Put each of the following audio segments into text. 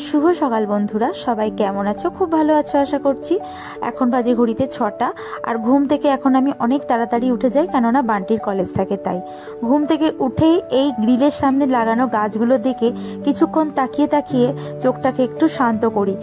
শুভ সকাল বন্ধুরা, সবাই কেমন আছো? খুব ভালো আছো আশা করছি। এখন বাজে ঘড়িতে 6টা। আর ঘুম থেকে এখন আমি অনেক তাড়াতাড়ি উঠে যাই, কেননা বান্টির কলেজ থাকে। তাই ঘুম থেকে উঠেই এই গ্রিলের সামনে লাগানো গাছগুলো দেখে কিছুক্ষণ তাকিয়ে তাকিয়ে চোখটাকে একটু শান্ত করি।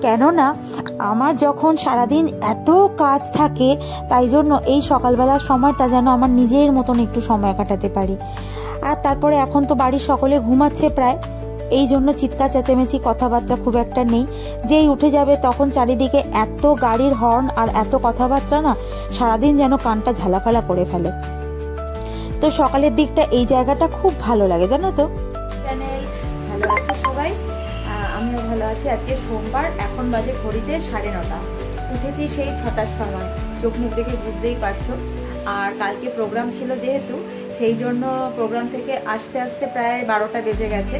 কেননা আমার যখন সারাদিন এত কাজ থাকে, তাই জন্য এই সকালবেলার সময়টা যেন আমার নিজের মতন একটু সময় কাটাতে পারি। আর তারপরে এখন তো বাড়ির সকলে ঘুমাচ্ছে প্রায়, এই জন্য চিৎকার চেঁচামেচি কথাবার্তা খুব একটা নেই। যেই উঠে যাবে তখন চারিদিকে এত গাড়ির হর্ন আর এত কথাবার্তা না, সারাদিন যেন কানটা ঝালাফালা করে ফেলে। তো সকালের দিকটা এই জায়গাটা খুব ভালো লাগে, জানো তো। ভালো আছো সবাই? আমিও ভালো আছি। আজকে সোমবার, এখন বাজে ঘড়িতে 9:30। উঠেছি সেই 6টার সময়, চোখ মুখ দেখে বুঝতেই পারছো। আর কালকে প্রোগ্রাম ছিল যেহেতু, সেই জন্য প্রোগ্রাম থেকে আসতে আসতে প্রায় 12টা বেজে গেছে।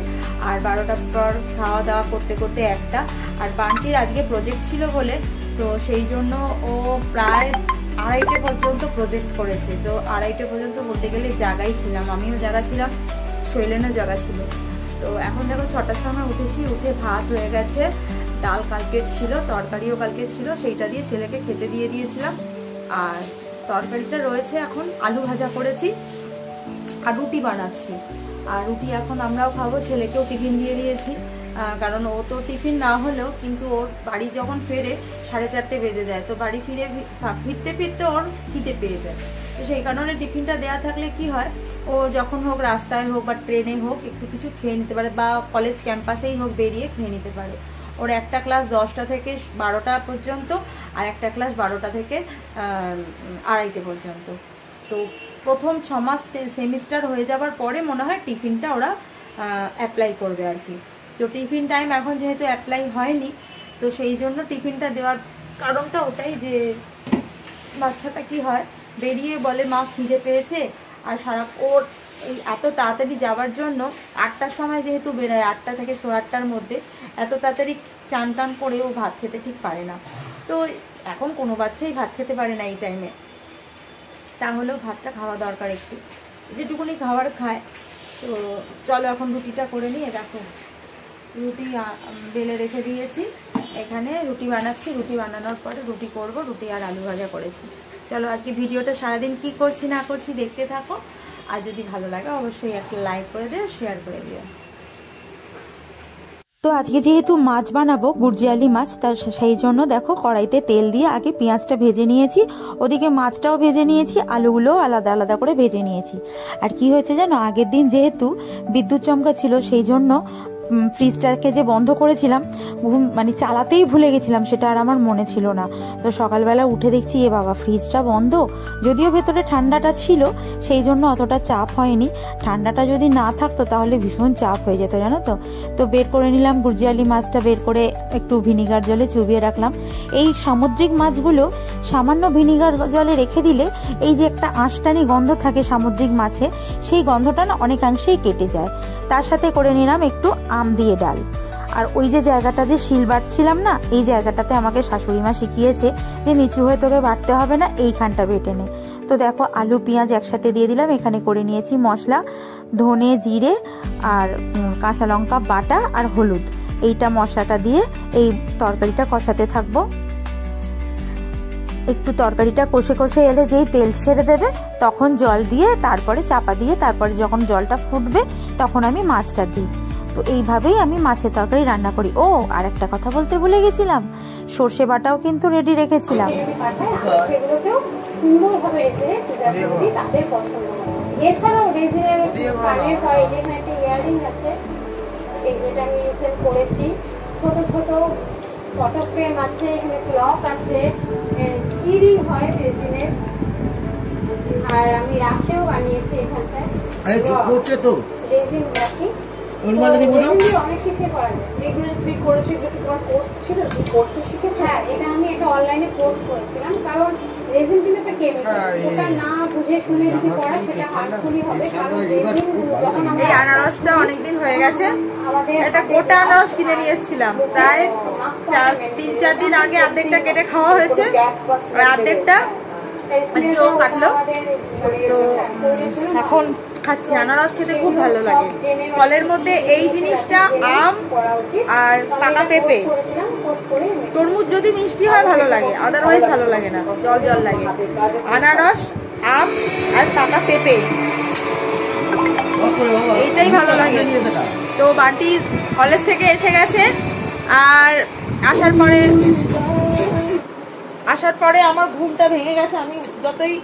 আর 12টার পর খাওয়া দাওয়া করতে করতে 1টা। আর বান্টির আজকে প্রজেক্ট ছিল বলে, তো সেই জন্য ও প্রায় 2:30 পর্যন্ত প্রজেক্ট করেছে। তো 2:30 পর্যন্ত বলতে গেলে জাগাই ছিলাম, আমিও জাগা ছিলাম, শৈলেনও জাগা ছিল। তো এখন দেখো 6টার সময় উঠেছি, উঠে ভাত হয়ে গেছে, ডাল কালকে ছিল, তরকারিও কালকে ছিল, সেইটা দিয়ে ছেলেকে খেতে দিয়ে দিয়েছিলাম। আর তরকারিটা রয়েছে, এখন আলু ভাজা করেছি আর রুটি বানাচ্ছি। আর রুটি এখন আমরাও খাবো, ছেলেকেও টিফিন দিয়ে দিয়েছি। কারণ ও তো টিফিন না হলেও কিন্তু ওর বাড়ি যখন ফেরে 4:30 বেজে যায়, তো বাড়ি ফিরতে ফিরতে ওর খিদে পেয়ে যায়। তো সেই কারণে টিফিনটা দেওয়া থাকলে কি হয়, ও যখন হোক রাস্তায় হোক বা ট্রেনে হোক একটু কিছু খেয়ে নিতে পারে, বা কলেজ ক্যাম্পাসেই হোক বেরিয়ে খেয়ে নিতে পারে। ওর একটা ক্লাস 10টা থেকে 12টা পর্যন্ত, আর একটা ক্লাস 12টা থেকে 2:30 পর্যন্ত। তো প্রথম 6 মাস সেমিস্টার হয়ে যাবার পরে মনে হয় টিফিনটা ওরা অ্যাপ্লাই করবে আর কি। তো টিফিন টাইম এখন যেহেতু অ্যাপ্লাই হয়নি, তো সেই জন্য টিফিনটা দেওয়ার কারণটা ওটাই যে বাচ্চাটা কি হয়, বেরিয়ে বলে মা খিদে পেয়েছে। আর ওর এই এত তাড়াতাড়ি যাওয়ার জন্য 8টার সময় যেহেতু বেরোয়, 8টা থেকে 8:15-র মধ্যে, এত তাড়াতাড়ি চান টান করে ও ভাত খেতে ঠিক পারে না। তো এখন কোনো বাচ্চাই ভাত খেতে পারে না এই টাইমে, তাহলেও ভাতটা খাওয়া দরকার, একটু যেটুকুনি খাবার খায়। তো চলো এখন রুটিটা করে নিয়ে, দেখো রুটি বেলে রেখে দিয়েছি, এখানে রুটি বানাচ্ছি। রুটি বানানোর পরে রুটি করব, রুটি আর আলু ভাজা করেছি। চলো আজকে ভিডিওটা সারাদিন কি করছি না করছি দেখতে থাকো। আর যদি ভালো লাগে অবশ্যই একটা লাইক করে দিও, শেয়ার করে দিও। তো আজকে যেহেতু মাছ বানাবো, গুরজিয়ালি মাছ, তার সেই জন্য দেখো কড়াইতে তেল দিয়ে আগে পেঁয়াজটা ভেজে নিয়েছি, ওদিকে মাছটাও ভেজে নিয়েছি, আলুগুলোও আলাদা আলাদা করে ভেজে নিয়েছি। আর কি হয়েছে জানো, আগের দিন যেহেতু বিদ্যুৎ চমকা ছিল, সেই জন্য ফ্রিজটাকে যে বন্ধ করেছিলাম, মানে চালাতেই ভুলে গেছিলাম, সেটা আর আমার মনে ছিল না। তো সকালবেলা উঠে দেখছি এ বাবা, ফ্রিজটা বন্ধ। যদিও ভেতরে ঠান্ডাটা ছিল, সেই জন্য অতটা চাপ হয়নি। ঠান্ডাটা যদি না থাকতো তাহলে ভীষণ চাপ হয়ে যেত, জানো তো। তো বের করে নিলাম গুরজিয়ালি মাছটা, বের করে একটু ভিনিগার জলে চুবিয়ে রাখলাম। এই সামুদ্রিক মাছগুলো সামান্য ভিনিগার জলে রেখে দিলে এই যে একটা আঁশটানি গন্ধ থাকে সামুদ্রিক মাছে, সেই গন্ধটা না অনেকাংশেই কেটে যায়। তার সাথে করে নিলাম একটু আম দিয়ে ডাল। আর ওই যে জায়গাটা যে শিল বাটছিলাম না, এই জায়গাটাতে আমাকে শাশুড়ি মা শিখিয়েছে যে নিচু হয়ে তোকে বাটতে হবে না, এইখানটা বেটে নে। তো দেখো আলু পেঁয়াজ একসাথে দিয়ে দিলাম, এখানে করে নিয়েছি মশলা, ধনে জিরে আর কাঁচা লঙ্কা বাটা আর হলুদ। এইটা মশলাটা দিয়ে এই তরকারিটা কষাতে থাকবো। একটু তরকারিটা কষে কষে এলে যেই তেল ছেড়ে দেবে, তখন জল দিয়ে তারপরে চাপা দিয়ে, তারপরে যখন জলটা ফুটবে তখন আমি মাছটা দিই। তো এইভাবেই আমি মাছের তরকারি রান্না করি। ও আর একটা কথা বলতে ভুলে গেছিলাম, সর্ষে বাটাও কিন্তু রেডি রেখেছিলাম। ছোট ছোট ফটো ফ্রেম আছে, এখানে ক্লক আছে, ইরিং হয় রেজিনের। আর আমি রাখতেও বানিয়েছি এখানটায়, রেজিন রাখি। অনেক শিখে করা যায়, এগুলো তুমি করেছো, তোমার কোর্স ছিল, তুমি কোর্সে শিখেছো। হ্যাঁ, এটা আমি একটা অনলাইনে কোর্স করেছিলাম, কারণ রেজিন কিন্তু একটা কেমিক্যাল, ওটা না বুঝে শুনে যদি করা সেটা হার্মফুলই হবে। কারণ রেজিন যখন এই আনারসটা অনেকদিন হয়ে গেছে, একটা গোটা আনারস কিনে নিয়ে এসেছিলাম, প্রায় 3-4 দিন আগে অর্ধেকটা কেটে খাওয়া হয়েছে, আর অর্ধেকটা আজকে ও কাটলো। তো এখন খাচ্ছি। আনারস খেতে খুব ভালো লাগে। ফলের মধ্যে এই জিনিসটা আম আর পাকা পেঁপে। তরমুজ যদি মিষ্টি হয় ভালো লাগে, আদারওয়াইজ ভালো লাগে না, জল জল লাগে। আনারস, আম আর পাকা পেঁপে এইটাই ভালো লাগে। তো বান্টি কলেজ থেকে এসে গেছে, আর আসার পরে আমার ঘুমটা ভেঙে গেছে। আমি যতই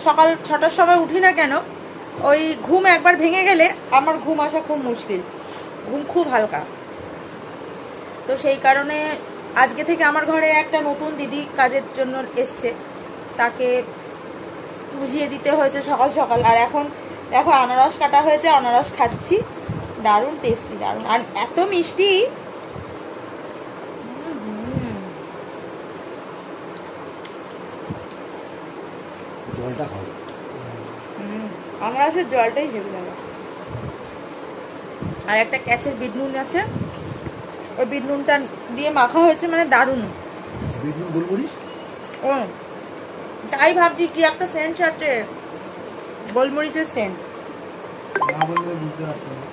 সকাল 6টার সময় উঠি না কেন, ওই ঘুম একবার ভেঙে গেলে আমার ঘুম আসা খুব মুশকিল, ঘুম খুব হালকা। তো সেই কারণে আজকে থেকে আমার ঘরে একটা নতুন দিদি কাজের জন্য এসছে, তাকে বুঝিয়ে দিতে হয়েছে সকাল সকাল। আর এখন দেখো আনারস কাটা হয়েছে, আনারস খাচ্ছি, দারুণ টেস্টি, দারুণ, আর এত মিষ্টি। জলটা খাও। আনারসের জলটাই হেভি লাগে। আর একটা ক্যাচের বিট নুন আছে, ওই বিট নুনটা দিয়ে মাখা হয়েছে, মানে দারুণ। বিট নুন গোলমরিচ, ও তাই ভাবছি কি একটা সেন্ট আছে, গোলমরিচের সেন্ট। না বললে বুঝতে পারতাম না।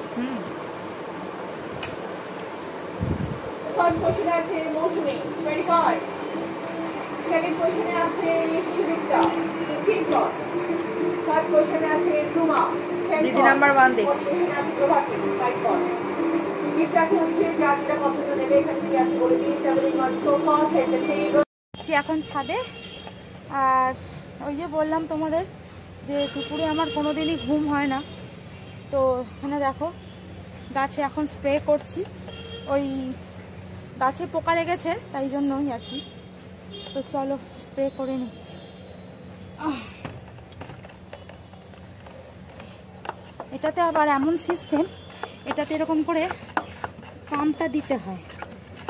Third question আছে মৌসুমী, very good. Second question আছে সুদীপ্তা, 15 জন। Third question আছে রুমা, 10 দিদি নাম্বার 1 দেখছি। question আছে প্রভাতী, 5 জন। গিফট আছে হচ্ছে যার যেটা পছন্দ নেবে এখান থেকে আছে বলে দিন, traveling on sofa, set the table. এখন ছাদে। আর ওই যে বললাম তোমাদের যে দুপুরে আমার কোনোদিনই ঘুম হয় না। তো এখানে দেখো গাছে এখন স্প্রে করছি, ওই গাছে পোকা লেগেছে তাই জন্যই আর কি। তো চলো স্প্রে করে নিই। এটাতে আবার এমন সিস্টেম, এটাতে এরকম করে পাম্পটা দিতে হয়,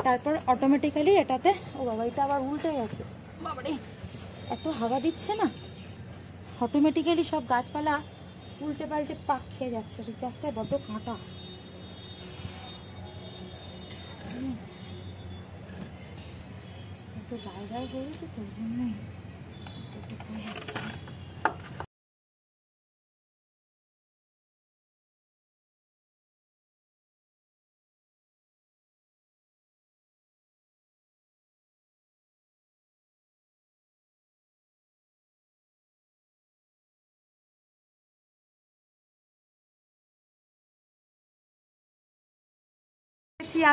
তারপর অটোমেটিক্যালি এটাতে, ও বাবা এটা আবার উল্টে গেছে, বাবারে এত হাওয়া দিচ্ছে না, অটোমেটিক্যালি সব গাছপালা উল্টে পাল্টে পাক খেয়ে যাচ্ছে। এই গাছটায় বড্ড কাঁটা। একটু গায়ে গায়ে হয়ে গেছে তো, ওই জন্যই হয়ে যাচ্ছে।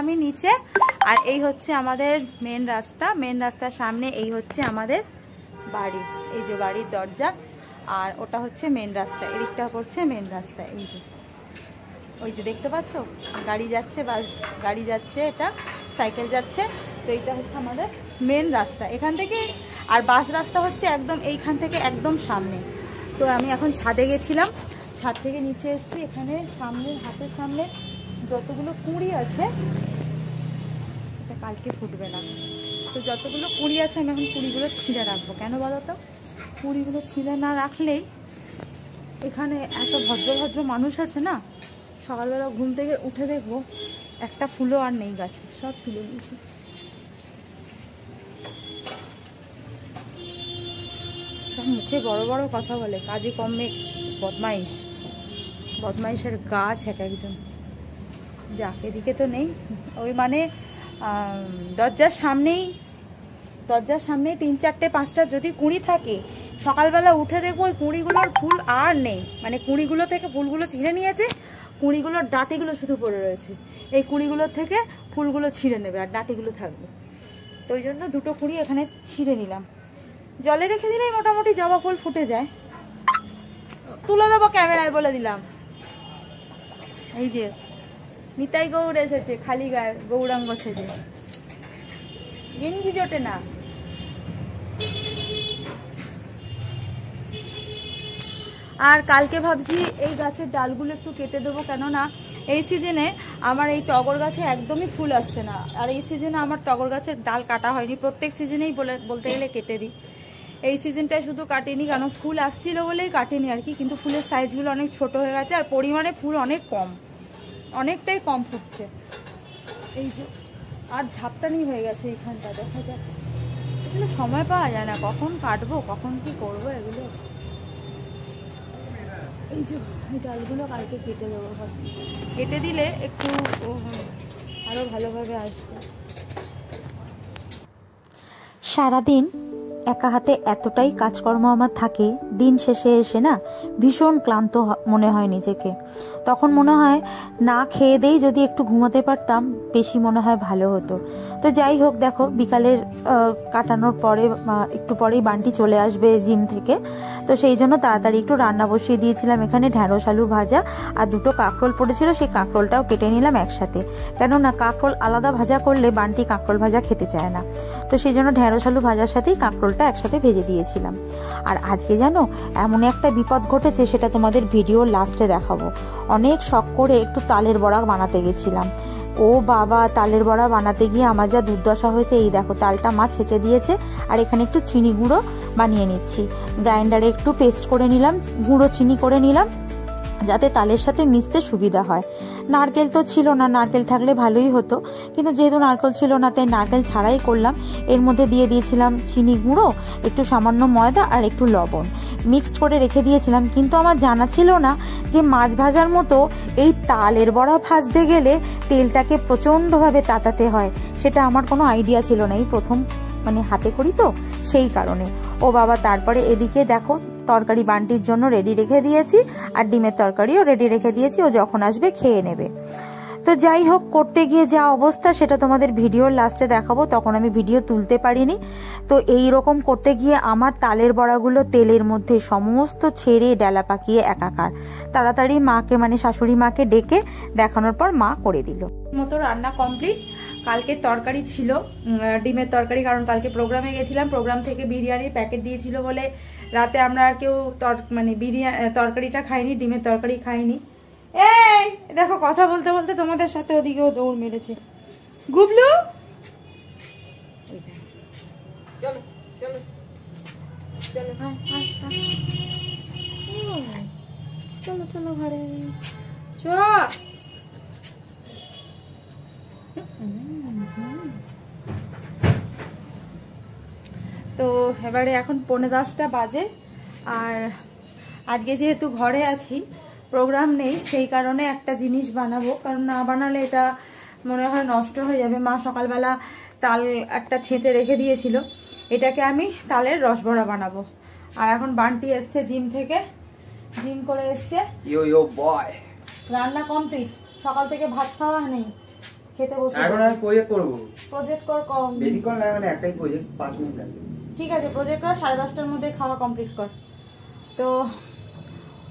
আমি নিচে, আর এই হচ্ছে আমাদের মেন রাস্তা। মেন রাস্তার সামনে এই হচ্ছে আমাদের বাড়ি, এই যে বাড়ির দরজা, আর ওটা হচ্ছে মেন রাস্তা, এদিকটা পড়ছে মেন রাস্তা। এই যে ওই যে দেখতে পাচ্ছ গাড়ি যাচ্ছে, বাস গাড়ি যাচ্ছে, এটা সাইকেল যাচ্ছে। তো এইটা হচ্ছে আমাদের মেন রাস্তা এখান থেকে, আর বাস রাস্তা হচ্ছে একদম এইখান থেকে একদম সামনে। তো আমি এখন ছাদে গেছিলাম, ছাদ থেকে নিচে এসেছি। এখানে সামনে, হাতের সামনে যতগুলো কুঁড়ি আছে, এটা কালকে ফুটবে না, তো যতগুলো কুঁড়ি আছে আমি এখন কুঁড়িগুলো ছিঁড়ে রাখবো। কেন বলো তো, কুঁড়িগুলো ছিঁড়ে না রাখলেই, এখানে এত ভদ্র ভদ্র মানুষ আছে না, সকালবেলা ঘুম থেকে উঠে দেখবো একটা ফুলও আর নেই গাছে, সব তুলে নিয়েছি। সব মুখে বড় বড় কথা বলে, কাজে কমে বদমাইশ, বদমাইশের গাছ এক একজন। যাক এদিকে তো নেই, ওই মানে দরজার সামনেই 3, 4, 5টা যদি কুঁড়ি থাকে, সকালবেলা উঠে দেখবো ওই কুঁড়িগুলোর ফুল আর নেই, মানে কুঁড়িগুলো থেকে ফুলগুলো ছিঁড়ে নিয়েছে, কুঁড়িগুলোর ডাঁটিগুলো শুধু পড়ে রয়েছে। এই কুঁড়িগুলোর থেকে ফুলগুলো ছিঁড়ে নেবে আর ডাঁটিগুলো থাকবে। তো ওই জন্য 2টো কুঁড়ি এখানে ছিঁড়ে নিলাম। জলে রেখে দিলেই মোটামুটি জবা ফুল ফুটে যায়। তুলে দেবো ক্যামেরায়, বলে দিলাম। এই যে নিতাই গৌড় এসেছে, খালি গায়ে গৌরাঙ্গ সেজে, গেঞ্জি জোটে না। আর কালকে ভাবছি এই গাছের ডালগুলো একটু কেটে দেবো, কেননা এই সিজনে আমার এই টগর গাছে একদমই ফুল আসছে না। আর এই সিজনে আমার টগর গাছের ডাল কাটা হয়নি, প্রত্যেক সিজনেই বলতে গেলে কেটে দিই। এই সিজনটায় শুধু কাটিনি, কারণ ফুল আসছিল বলেই কাটিনি আর কি। কিন্তু ফুলের সাইজগুলো অনেক ছোট হয়ে গেছে, আর পরিমাণে ফুল অনেক কম, অনেকটাই কম ফুটছে। এই যে আর ঝাপটানি হয়ে গেছে এইখানটা, দেখা যাক। এগুলো সময় পাওয়া যায় না, কখন কাটবো কখন কি করবো এগুলো। এই যে এই ডালগুলো কালকে কেটে দেবো ভাবছি, কেটে দিলে একটু আরও ভালোভাবে আসবে। সারাদিন একা হাতে এতটাই কাজকর্ম আমার থাকে, দিন শেষে এসে না ভীষণ ক্লান্ত মনে হয় নিজেকে। তখন মনে হয় না খেয়ে দেই যদি একটু ঘুমাতে পারতাম বেশি মনে হয় ভালো হতো। তো যাই হোক, দেখো বিকালের কাটানোর পরে একটু পরেই বান্টি চলে আসবে জিম থেকে, তো সেই জন্য তাড়াতাড়ি একটু রান্না বসিয়ে দিয়েছিলাম। এখানে ঢ্যাঁড়স আলু ভাজা আর দুটো কাঁকরোল পড়েছিল, সেই কাঁকরোলটাও কেটে নিলাম একসাথে, কেননা কাঁকরোল আলাদা ভাজা করলে বান্টি কাঁকরোল ভাজা খেতে চায় না। তো সেই জন্য ঢ্যাঁড়স আলু ভাজার সাথেই কাঁকরোলটা একসাথে ভেজে দিয়েছিলাম। আর আজকে জানো এমন একটা বিপদ ঘটেছে, সেটা তোমাদের ভিডিওর লাস্টে দেখাবো। অনেক শখ করে একটু তালের বড়া বানাতে গেছিলাম। ও বাবা, তালের বড়া বানাতে গিয়ে আমার যা দুর্দশা হয়েছে। এই দেখো তালটা মা ছেঁচে দিয়েছে, আর এখানে একটু চিনি গুঁড়ো বানিয়ে নিচ্ছি। গ্রাইন্ডারে একটু পেস্ট করে নিলাম, গুঁড়ো চিনি করে নিলাম, যাতে তালের সাথে মিশতে সুবিধা হয়। নারকেল তো ছিল না, নারকেল থাকলে ভালোই হতো, কিন্তু যেহেতু নারকেল ছিল না তাই নারকেল ছাড়াই করলাম। এর মধ্যে দিয়ে দিয়েছিলাম চিনি গুঁড়ো, একটু সামান্য ময়দা আর একটু লবণ, মিক্সড করে রেখে দিয়েছিলাম। কিন্তু আমার জানা ছিল না যে মাছ ভাজার মতো এই তালের বড়া ভাজতে গেলে তেলটাকে প্রচণ্ডভাবে তাতাতে হয়। সেটা আমার কোনো আইডিয়া ছিল না, এই প্রথম হাতে করি তো সেই কারণে। ও বাবা, তারপরে এদিকে দেখো তরকারি বান্টির জন্য রেডি রেখে দিয়েছি, আর ডিমের তরকারিও রেডি রেখে দিয়েছি, ও যখন আসবে খেয়ে নেবে। তো যাই হোক, করতে গিয়ে যা অবস্থা সেটা তোমাদের ভিডিওর লাস্টে দেখাবো, তখন আমি ভিডিও তুলতে পারিনি। তো এই রকম করতে গিয়ে আমার তালের বড়াগুলো তেলের মধ্যে সমস্ত ছেড়ে ডালা পাকিয়ে একাকার। তাড়াতাড়ি মাকে শাশুড়ি মাকে ডেকে দেখানোর পর মা করে দিল। মতো রান্না কমপ্লিট। কালকে তরকারি ছিল ডিমের তরকারি, কারণ কালকে প্রোগ্রামে গেছিলাম, প্রোগ্রাম থেকে বিরিয়ানির প্যাকেট দিয়েছিল বলে রাতে আমরা আর কেউ তরকারিটা খাইনি, ডিমের তরকারি খাইনি। এই দেখো কথা বলতে বলতে তোমাদের সাথে ওদিকেও দৌড় মেরেছে গুবলু। চলো চলো চলো চলো চলো ঘরে চ। তো এবারে এখন 9:45 বাজে, আর আজকে যেহেতু ঘরে আছি, প্রোগ্রাম নেই, সেই কারণে একটা জিনিস বানাবো, কারণ না বানালে এটা মনে হয় নষ্ট হয়ে যাবে। মা সকালবেলা তাল একটা ছেঁচে রেখে দিয়েছিল, এটাকে আমি তালের রসবড়া বানাবো। আর এখন বান্টি এসছে জিম থেকে, জিম করে এসছে, রান্না কমপ্লিট, সকাল থেকে ভাত খাওয়া নেই, খেতে বসে এখন আমি প্রজেক্ট করব। প্রজেক্ট কর কম বেশি কম লাগে, মানে একটাই প্রজেক্ট 5 মিনিট লাগবে। ঠিক আছে, প্রজেক্ট কর, 10:30টার মধ্যে খাওয়া কমপ্লিট কর। তো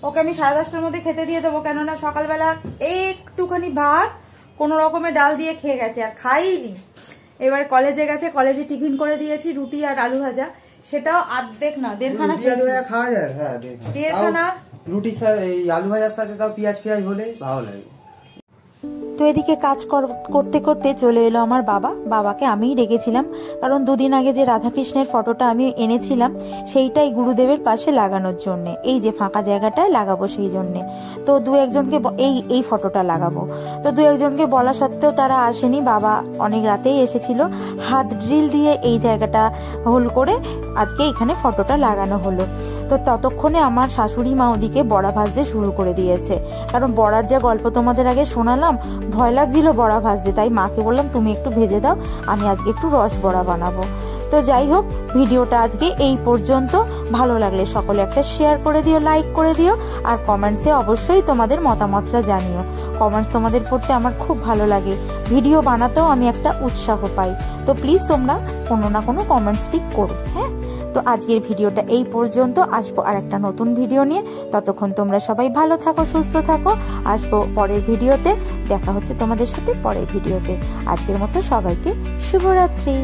ওকে আমি 10:30টার মধ্যে খেতে দিয়ে দেবো, কেননা সকালবেলা একটুখানি ভাত কোনো রকমের ডাল দিয়ে খেয়ে গেছে, আর খাইনি। এবার কলেজে গেছে, কলেজে টিফিন করে দিয়েছি রুটি আর আলু ভাজা, সেটাও আর্ধেক না দেড়খানা খাওয়া যায়। হ্যাঁ, দেড়খানা রুটির সাথে আলু ভাজার সাথে তাও পেঁয়াজ হলে ভালো লাগে। তো এদিকে কাজ করতে করতে চলে এলো আমার বাবা। বাবাকে আমিই ডেকেছিলাম, কারণ দুদিন আগে যে রাধাকৃষ্ণের ফটোটা আমি এনেছিলাম সেইটাই গুরুদেবের পাশে লাগানোর জন্য, এই যে ফাঁকা জায়গাটায় লাগাবো সেই জন্যে। তো দু একজনকে এই ফটোটা লাগাবো, তো দু একজনকে বলা সত্ত্বেও তারা আসেনি। বাবা অনেক রাতেই এসেছিল, হাত ড্রিল দিয়ে এই জায়গাটা হোল করে আজকে এখানে ফটোটা লাগানো হলো। তো ততক্ষণে আমার শাশুড়ি মা ওদিকে বড়া ভাজতে শুরু করে দিয়েছে, কারণ বড়ার যা গল্প তোমাদের আগে শোনালাম, ভয় লাগছিল বড়া ভাজতে, তাই মাকে বললাম তুমি একটু ভেজে দাও, আমি আজকে একটু রস বড়া বানাবো। তো যাই হোক, ভিডিওটা আজকে এই পর্যন্ত। ভালো লাগলে সকলে একটা শেয়ার করে দিও, লাইক করে দিও, আর কমেন্টসে অবশ্যই তোমাদের মতামতটা জানিও। কমেন্টস তোমাদের পড়তে আমার খুব ভালো লাগে, ভিডিও বানাতেও আমি একটা উৎসাহ পাই। তো প্লিজ তোমরা কোনো না কোনো কমেন্টস টিক করো। হ্যাঁ, তো আজকের ভিডিওটা এই পর্যন্ত, আসবো আর একটা নতুন ভিডিও নিয়ে। ততক্ষণ তোমরা সবাই ভালো থাকো, সুস্থ থাকো। আসবো পরের ভিডিওতে, দেখা হচ্ছে তোমাদের সাথে পরের ভিডিওতে। আজকের মতো সবাইকে শুভরাত্রি।